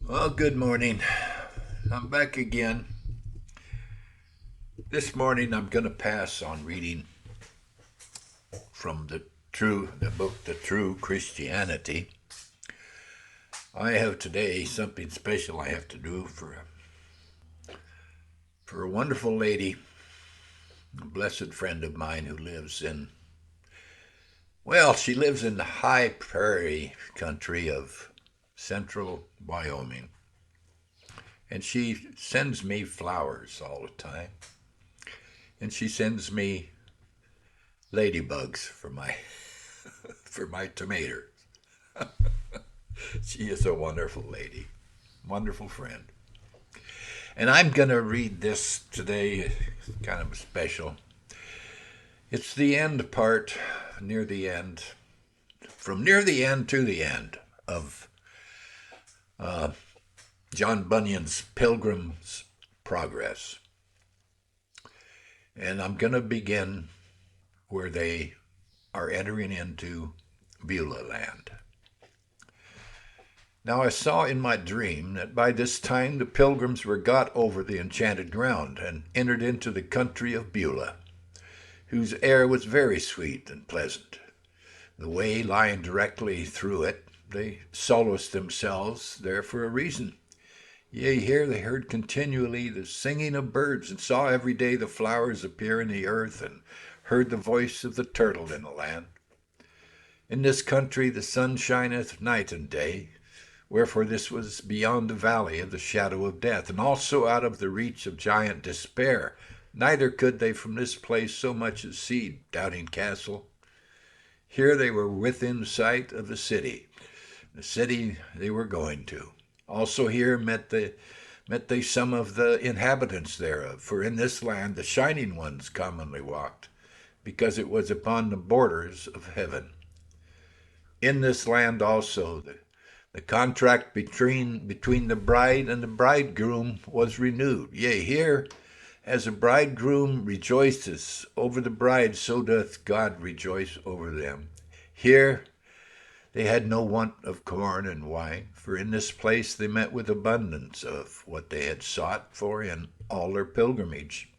Well, good morning. I'm back again. This morning I'm going to pass on reading from the book The True Christianity. I have today something special I have to do for a wonderful lady, a blessed friend of mine who lives she lives in the high prairie country of central Wyoming. And she sends me flowers all the time. And she sends me ladybugs for my tomatoes. She is a wonderful lady, wonderful friend. And I'm going to read this today, kind of special. It's the end part, near the end, from near the end to the end of John Bunyan's Pilgrim's Progress. And I'm going to begin where they are entering into Beulah land. Now I saw in my dream that by this time the pilgrims were got over the enchanted ground and entered into the country of Beulah, whose air was very sweet and pleasant. The way lying directly through it, they solaced themselves there for a reason. Yea, here they heard continually the singing of birds, and saw every day the flowers appear in the earth, and heard the voice of the turtle in the land. In this country the sun shineth night and day, wherefore this was beyond the valley of the shadow of death, and also out of the reach of giant despair. Neither could they from this place so much as see Doubting Castle. Here they were within sight of the city they were going to. Also here met they some of the inhabitants thereof, for in this land the shining ones commonly walked, because it was upon the borders of heaven. In this land also the contract between the bride and the bridegroom was renewed. Yea, here, as a bridegroom rejoiceth over the bride, so doth God rejoice over them. Here they had no want of corn and wine, for in this place they met with abundance of what they had sought for in all their pilgrimage.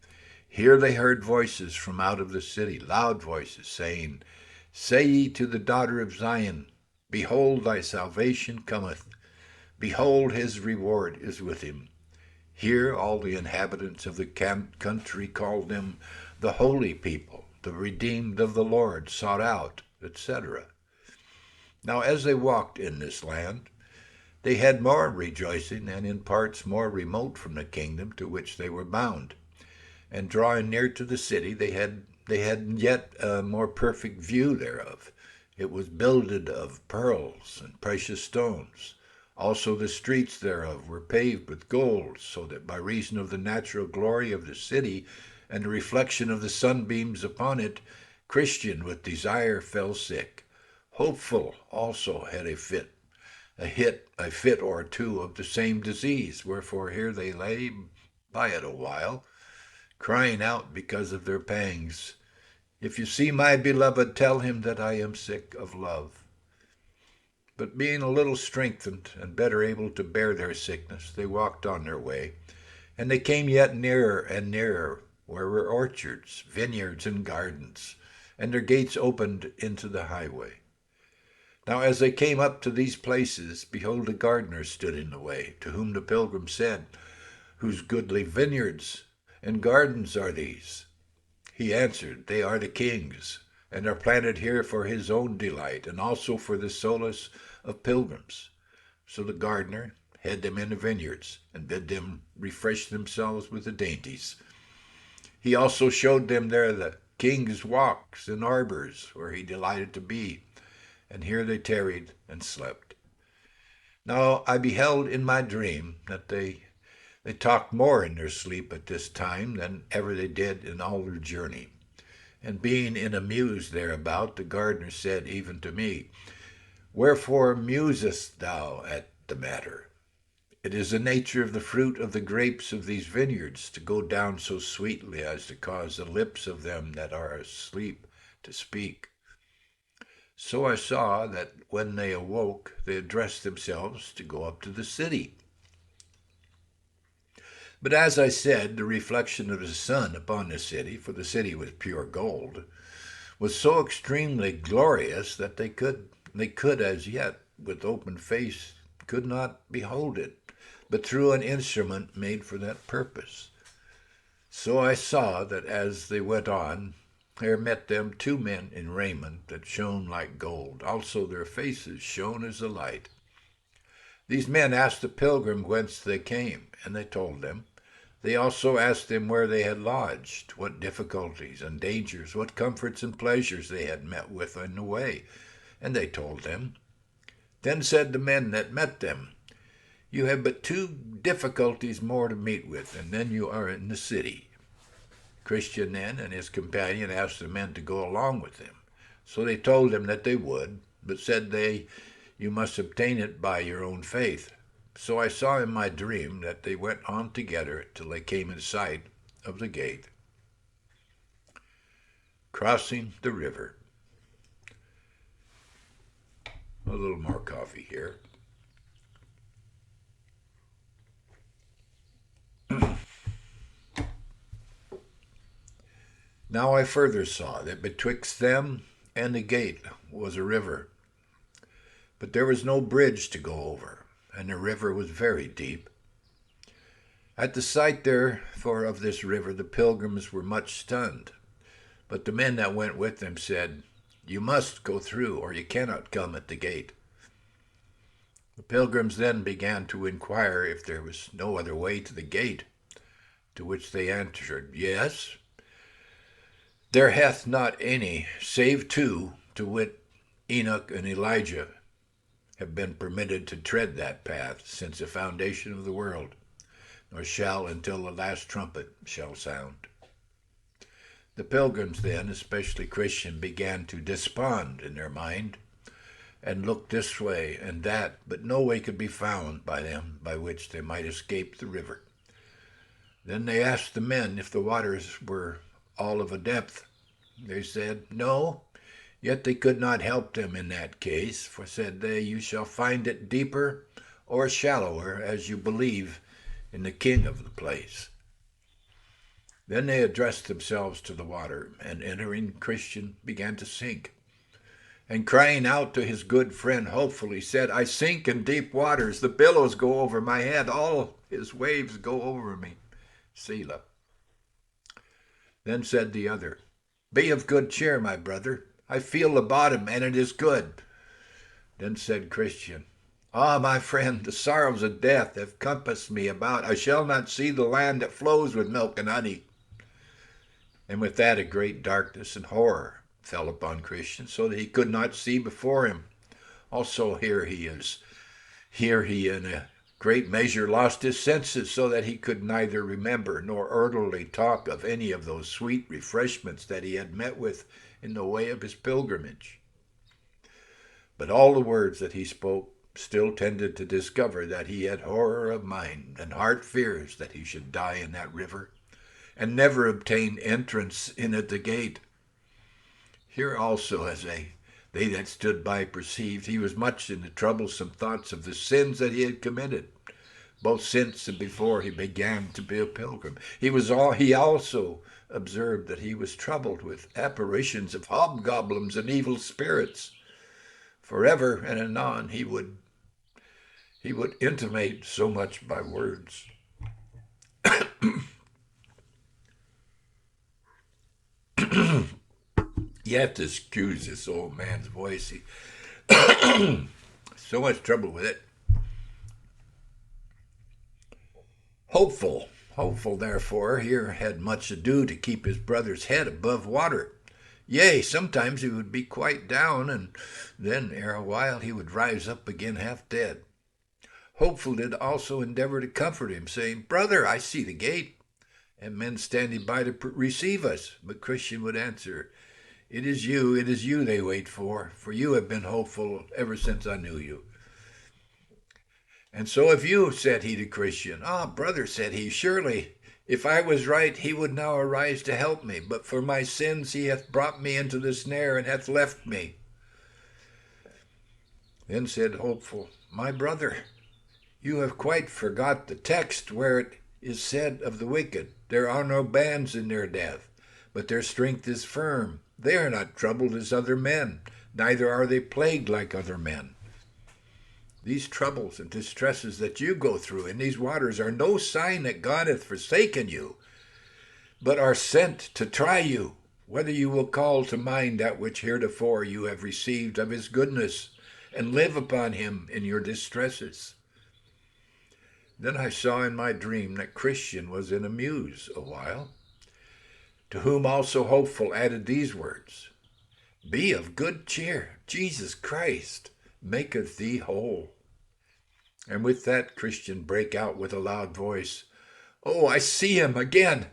Here they heard voices from out of the city, loud voices, saying, Say ye to the daughter of Zion, Behold, thy salvation cometh. Behold, his reward is with him. Here all the inhabitants of the country called them the holy people, the redeemed of the Lord, sought out, etc. Now as they walked in this land, they had more rejoicing, and in parts more remote from the kingdom to which they were bound. And drawing near to the city, they had yet a more perfect view thereof. It was builded of pearls and precious stones. Also the streets thereof were paved with gold, so that by reason of the natural glory of the city and the reflection of the sunbeams upon it, Christian with desire fell sick. Hopeful also had a fit or two of the same disease, wherefore here they lay by it a while, crying out because of their pangs. If you see my beloved, tell him that I am sick of love. But being a little strengthened and better able to bear their sickness, they walked on their way, and they came yet nearer and nearer, where were orchards, vineyards, and gardens, and their gates opened into the highway. Now as they came up to these places, behold, a gardener stood in the way, to whom the pilgrim said, Whose goodly vineyards and gardens are these? He answered, They are the king's, and are planted here for his own delight, and also for the solace of pilgrims. So the gardener had them in the vineyards, and bid them refresh themselves with the dainties. He also showed them there the king's walks and arbors, where he delighted to be, and here they tarried and slept. Now I beheld in my dream that they talked more in their sleep at this time than ever they did in all their journey. And being in a muse thereabout, the gardener said even to me, Wherefore musest thou at the matter? It is the nature of the fruit of the grapes of these vineyards to go down so sweetly as to cause the lips of them that are asleep to speak. So I saw that when they awoke, they addressed themselves to go up to the city. But as I said, the reflection of the sun upon the city, for the city was pure gold, was so extremely glorious that they could as yet, with open face, could not behold it, but through an instrument made for that purpose. So I saw that as they went on, there met them two men in raiment that shone like gold. Also their faces shone as the light. These men asked the pilgrim whence they came, and they told them. They also asked them where they had lodged, what difficulties and dangers, what comforts and pleasures they had met with in the way, and they told them. Then said the men that met them, you have but two difficulties more to meet with, and then you are in the city. Christian then and his companion asked the men to go along with them. So they told him that they would, but said they, you must obtain it by your own faith. So I saw in my dream that they went on together till they came in sight of the gate. Crossing the river. A little more coffee here. Now I further saw that betwixt them and the gate was a river, but there was no bridge to go over, and the river was very deep. At the sight therefore of this river the pilgrims were much stunned, but the men that went with them said, you must go through, or you cannot come at the gate. The pilgrims then began to inquire if there was no other way to the gate, to which they answered, yes, there hath not any, save two, to wit, Enoch and Elijah, have been permitted to tread that path since the foundation of the world, nor shall until the last trumpet shall sound. The pilgrims then, especially Christian, began to despond in their mind, and looked this way and that, but no way could be found by them by which they might escape the river. Then they asked the men if the waters were all of a depth. They said, no, yet they could not help them in that case, for said they, you shall find it deeper or shallower as you believe in the king of the place. Then they addressed themselves to the water, and entering Christian began to sink. And crying out to his good friend hopefully said, I sink in deep waters, the billows go over my head, all his waves go over me. Selah. Then said the other, be of good cheer, my brother. I feel the bottom, and it is good. Then said Christian, ah, my friend, the sorrows of death have compassed me about. I shall not see the land that flows with milk and honey. And with that a great darkness and horror fell upon Christian, so that he could not see before him. Also here he in a great measure lost his senses, so that he could neither remember nor orderly talk of any of those sweet refreshments that he had met with in the way of his pilgrimage. But all the words that he spoke still tended to discover that he had horror of mind and heart fears that he should die in that river, and never obtain entrance in at the gate. Here also, as they that stood by perceived, he was much in the troublesome thoughts of the sins that he had committed, both since and before he began to be a pilgrim. He also observed that he was troubled with apparitions of hobgoblins and evil spirits. Forever and anon he would intimate so much by words. You have to excuse this old man's voice. So much trouble with it. Hopeful, therefore, here had much ado to keep his brother's head above water. Yea, sometimes he would be quite down, and then ere a while he would rise up again half dead. Hopeful did also endeavor to comfort him, saying, brother, I see the gate, and men standing by to receive us. But Christian would answer, it is you they wait for you have been hopeful ever since I knew you. And so if you, said he to Christian, brother, said he, surely if I was right, he would now arise to help me, but for my sins he hath brought me into the snare and hath left me. Then said Hopeful, my brother, you have quite forgot the text where it is said of the wicked, there are no bands in their death, but their strength is firm. They are not troubled as other men, neither are they plagued like other men. These troubles and distresses that you go through in these waters are no sign that God hath forsaken you, but are sent to try you, whether you will call to mind that which heretofore you have received of his goodness, and live upon him in your distresses. Then I saw in my dream that Christian was in a muse a while, to whom also Hopeful added these words, Be of good cheer, Jesus Christ maketh thee whole. And with that Christian brake out with a loud voice, Oh, I see him again.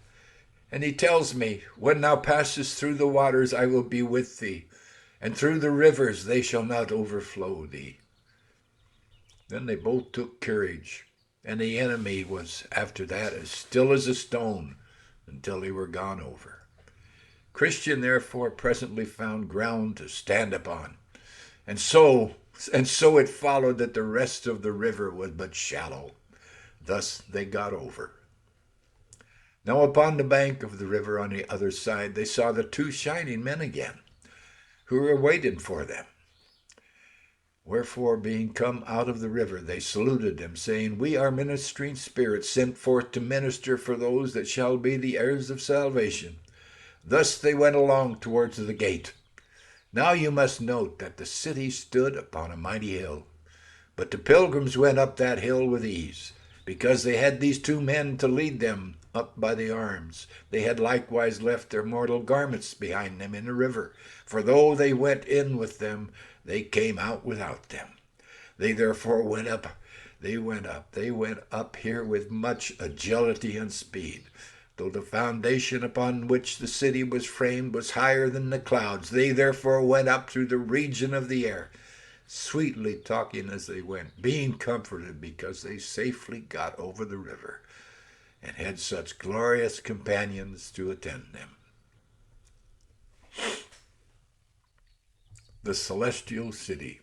And he tells me, When thou passest through the waters, I will be with thee, and through the rivers they shall not overflow thee. Then they both took courage, and the enemy was after that as still as a stone until they were gone over. Christian therefore presently found ground to stand upon, and so it followed that the rest of the river was but shallow. Thus they got over. Now upon the bank of the river on the other side they saw the two shining men again, who were waiting for them. Wherefore, being come out of the river, they saluted them, saying, We are ministering spirits sent forth to minister for those that shall be the heirs of salvation. Thus they went along towards the gate. Now you must note that the city stood upon a mighty hill, but the pilgrims went up that hill with ease, because they had these two men to lead them up by the arms. They had likewise left their mortal garments behind them in the river, for though they went in with them, they came out without them. They therefore went up here with much agility and speed. Though the foundation upon which the city was framed was higher than the clouds, they therefore went up through the region of the air, sweetly talking as they went, being comforted because they safely got over the river, and had such glorious companions to attend them. The Celestial City.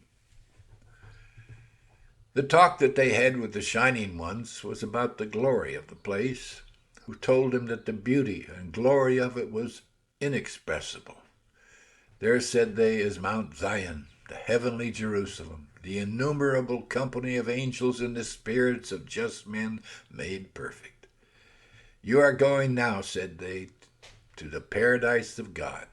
The talk that they had with the Shining Ones was about the glory of the place, who told him that the beauty and glory of it was inexpressible. There, said they, is Mount Zion, the heavenly Jerusalem, the innumerable company of angels and the spirits of just men made perfect. You are going now, said they, to the paradise of God,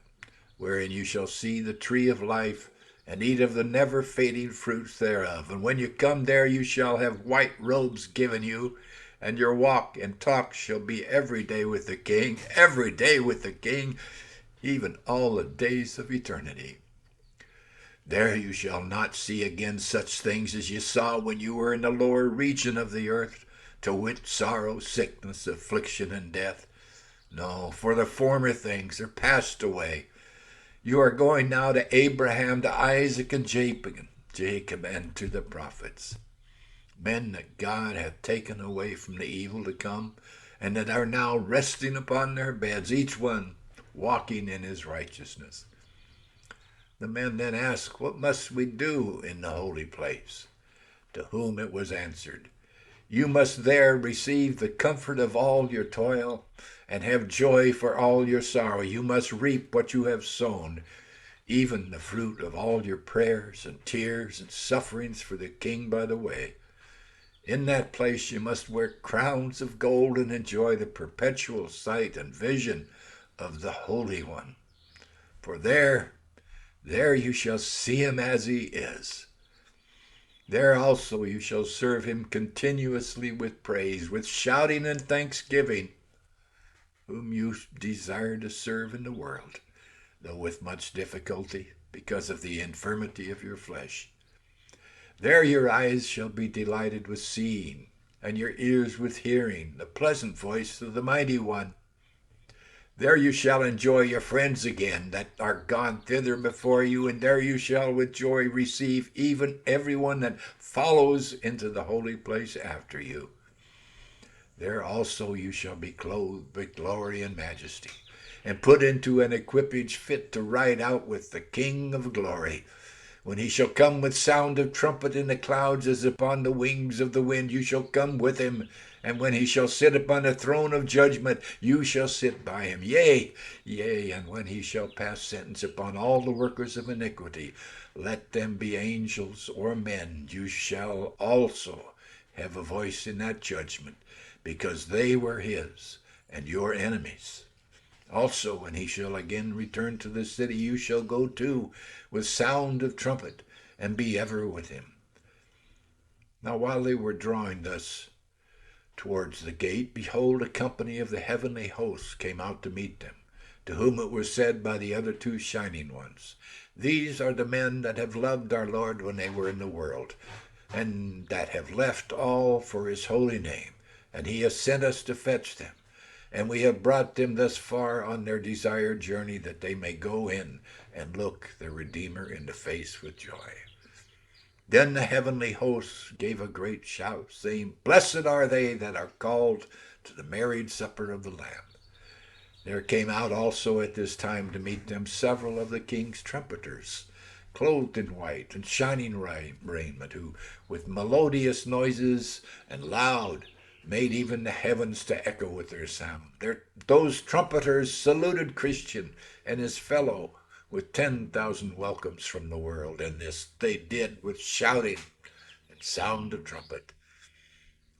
wherein you shall see the tree of life, and eat of the never-fading fruits thereof. And when you come there, you shall have white robes given you, and your walk and talk shall be every day with the King, even all the days of eternity. There you shall not see again such things as you saw when you were in the lower region of the earth, to wit, sorrow, sickness, affliction, and death. No, for the former things are passed away. You are going now to Abraham, to Isaac, and Jacob, and to the prophets, men that God hath taken away from the evil to come, and that are now resting upon their beds, each one walking in his righteousness. The men then asked, What must we do in the holy place? To whom it was answered, You must there receive the comfort of all your toil, and have joy for all your sorrow. You must reap what you have sown, even the fruit of all your prayers and tears and sufferings for the King by the way. In that place you must wear crowns of gold and enjoy the perpetual sight and vision of the Holy One. For there you shall see him as he is. There also you shall serve him continuously with praise, with shouting and thanksgiving, whom you desire to serve in the world, though with much difficulty, because of the infirmity of your flesh. There your eyes shall be delighted with seeing, and your ears with hearing the pleasant voice of the Mighty One. There you shall enjoy your friends again that are gone thither before you, and there you shall with joy receive even every one that follows into the holy place after you. There also you shall be clothed with glory and majesty, and put into an equipage fit to ride out with the King of glory, When he shall come with sound of trumpet in the clouds, as upon the wings of the wind, you shall come with him. And when he shall sit upon the throne of judgment, you shall sit by him. Yea, yea, and when he shall pass sentence upon all the workers of iniquity, let them be angels or men, you shall also have a voice in that judgment, because they were his and your enemies. Also, when he shall again return to the city, you shall go too with sound of trumpet, and be ever with him. Now while they were drawing thus towards the gate, behold, a company of the heavenly hosts came out to meet them, to whom it was said by the other two shining ones, These are the men that have loved our Lord when they were in the world, and that have left all for his holy name, and he has sent us to fetch them. And we have brought them thus far on their desired journey, that they may go in and look their Redeemer in the face with joy. Then the heavenly hosts gave a great shout, saying, Blessed are they that are called to the marriage supper of the Lamb. There came out also at this time to meet them several of the king's trumpeters, clothed in white and shining raiment, who with melodious noises and loud made even the heavens to echo with their sound. Those trumpeters saluted Christian and his fellow with 10,000 welcomes from the world, and this they did with shouting and sound of trumpet.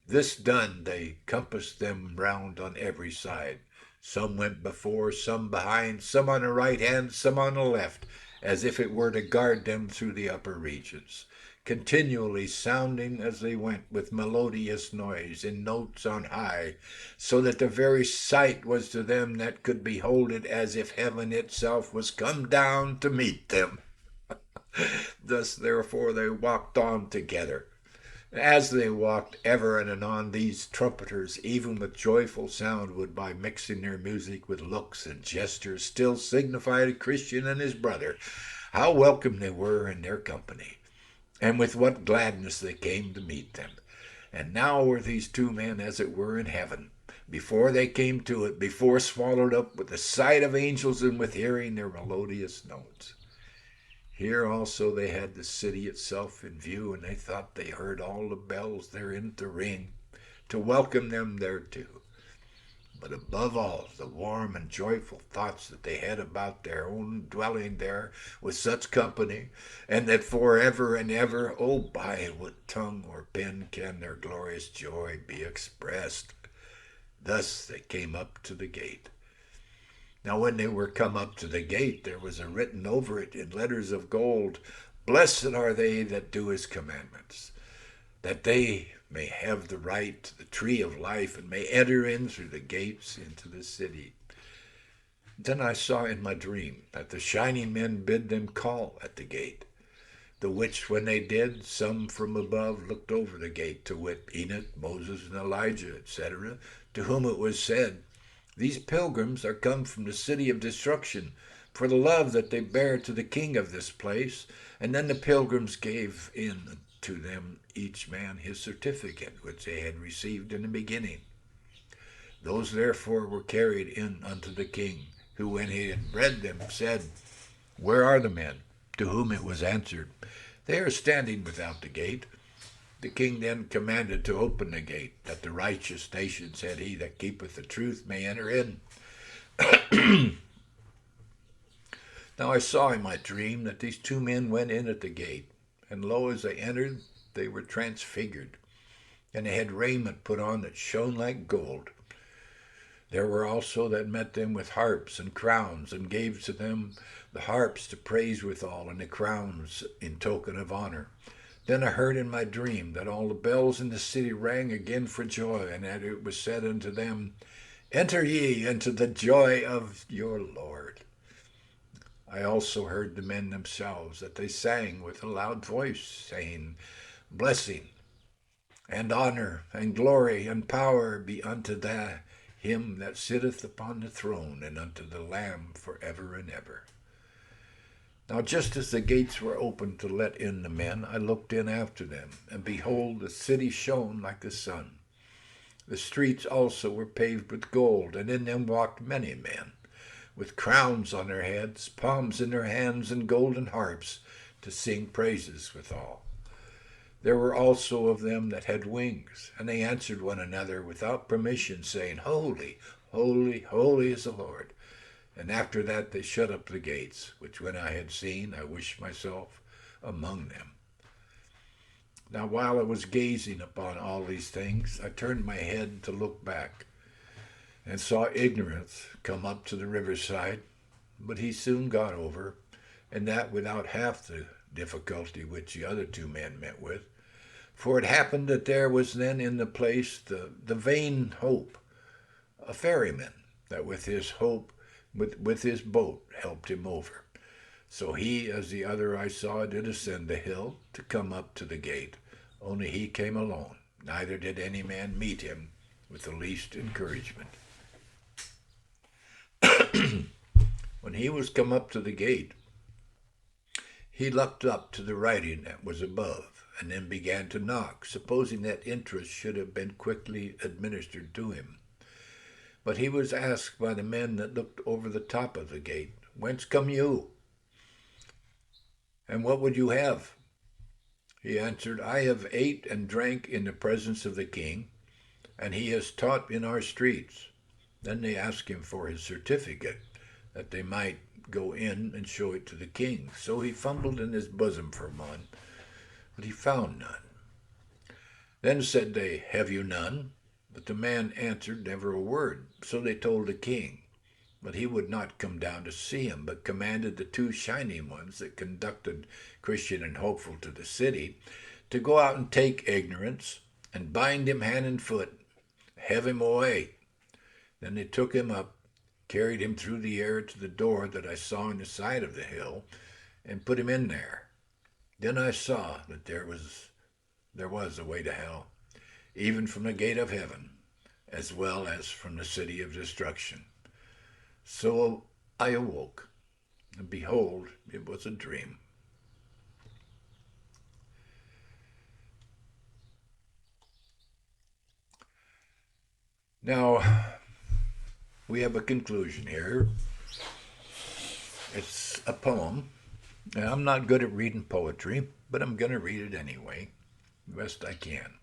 This done, they compassed them round on every side. Some went before, some behind, some on the right hand, some on the left, as if it were to guard them through the upper regions, continually sounding as they went with melodious noise in notes on high, so that the very sight was to them that could behold it as if heaven itself was come down to meet them. Thus therefore they walked on together. As they walked ever and anon, these trumpeters, even with joyful sound, would by mixing their music with looks and gestures still signify to Christian and his brother how welcome they were in their company, and with what gladness they came to meet them. And now were these two men as it were in heaven, before they came to it, before swallowed up with the sight of angels and with hearing their melodious notes. Here also they had the city itself in view, and they thought they heard all the bells therein to ring, to welcome them thereto. But above all, the warm and joyful thoughts that they had about their own dwelling there with such company, and that for ever and ever, oh, by what tongue or pen can their glorious joy be expressed? Thus they came up to the gate. Now when they were come up to the gate, there was a written over it in letters of gold, Blessed are they that do his commandments, that they may have the right to the tree of life, and may enter in through the gates into the city. Then I saw in my dream that the shining men bid them call at the gate, the which when they did, some from above looked over the gate, to wit, Enoch, Moses, and Elijah, etc., to whom it was said, These pilgrims are come from the city of destruction, for the love that they bear to the king of this place. And then the pilgrims gave in to them each man his certificate, which they had received in the beginning. Those therefore were carried in unto the king, who when he had read them said, Where are the men? To whom it was answered, They are standing without the gate. The king then commanded to open the gate, that the righteous nation, said he, that keepeth the truth may enter in. Now I saw in my dream that these two men went in at the gate, and lo, as they entered, they were transfigured, and they had raiment put on that shone like gold. There were also that met them with harps and crowns, and gave to them the harps to praise withal, and the crowns in token of honor. Then I heard in my dream that all the bells in the city rang again for joy, and that it was said unto them, Enter ye into the joy of your Lord. I also heard the men themselves, that they sang with a loud voice, saying, Blessing and honor and glory and power be unto him that sitteth upon the throne, and unto the Lamb for ever and ever. Now just as the gates were opened to let in the men, I looked in after them, and behold, the city shone like the sun. The streets also were paved with gold, and in them walked many men, with crowns on their heads, palms in their hands, and golden harps, to sing praises withal. There were also of them that had wings, and they answered one another without permission, saying, Holy, holy, holy is the Lord. And after that they shut up the gates, which when I had seen, I wished myself among them. Now while I was gazing upon all these things, I turned my head to look back, and saw Ignorance come up to the riverside, but he soon got over, and that without half the difficulty which the other two men met with. For it happened that there was then in the place the vain Hope, a ferryman, that with his boat helped him over. So he, as the other I saw, did ascend the hill to come up to the gate. Only he came alone, neither did any man meet him with the least encouragement. When he was come up to the gate, he looked up to the writing that was above, and then began to knock, supposing that interest should have been quickly administered to him. But he was asked by the men that looked over the top of the gate, Whence come you? And what would you have? He answered, I have ate and drank in the presence of the king, and he has taught in our streets. Then they asked him for his certificate, that they might go in and show it to the king. So he fumbled in his bosom for one, but he found none. Then said they, Have you none? But the man answered never a word. So they told the king. But he would not come down to see him, but commanded the two shining ones that conducted Christian and Hopeful to the city to go out and take Ignorance, and bind him hand and foot, have him away. Then they took him up, carried him through the air to the door that I saw in the side of the hill, and put him in there. Then I saw that there was a way to hell, even from the gate of heaven, as well as from the city of destruction. So I awoke, and behold, it was a dream. Now, we have a conclusion here. It's a poem. Now, I'm not good at reading poetry, but I'm going to read it anyway, the best I can.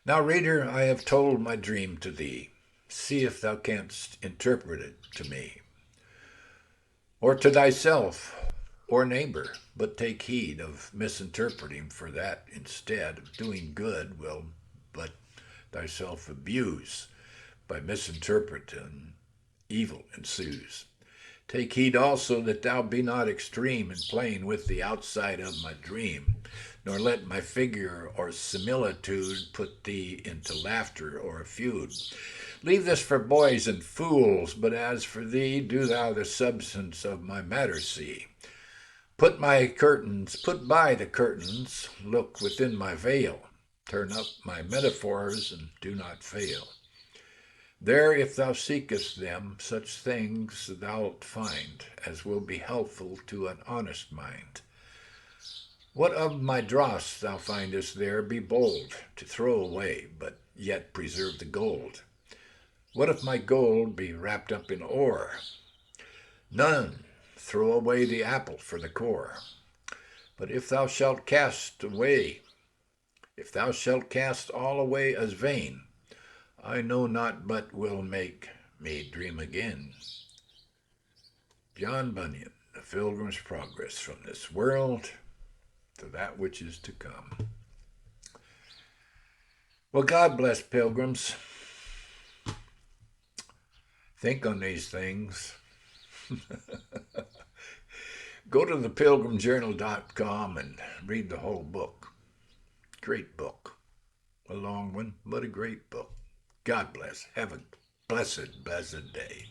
Now, reader, I have told my dream to thee. See if thou canst interpret it to me, or to thyself, or neighbor, but take heed of misinterpreting, for that instead of doing good will but thyself abuse. By misinterpreting, evil ensues. Take heed also that thou be not extreme in playing with the outside of my dream, nor let my figure or similitude put thee into laughter or a feud. Leave this for boys and fools, but as for thee, do thou the substance of my matter see. Put by the curtains, look within my veil, turn up my metaphors, and do not fail. There, if thou seekest them, such things thou'lt find as will be helpful to an honest mind. What of my dross thou findest there, be bold to throw away, but yet preserve the gold. What if my gold be wrapped up in ore? None, throw away the apple for the core. But if thou shalt cast all away as vain, I know not but will make me dream again. John Bunyan, The Pilgrim's Progress from this world to that which is to come. Well, God bless pilgrims. Think on these things. Go to thepilgrimjournal.com and read the whole book. Great book. A long one, but a great book. God bless. Have a blessed day.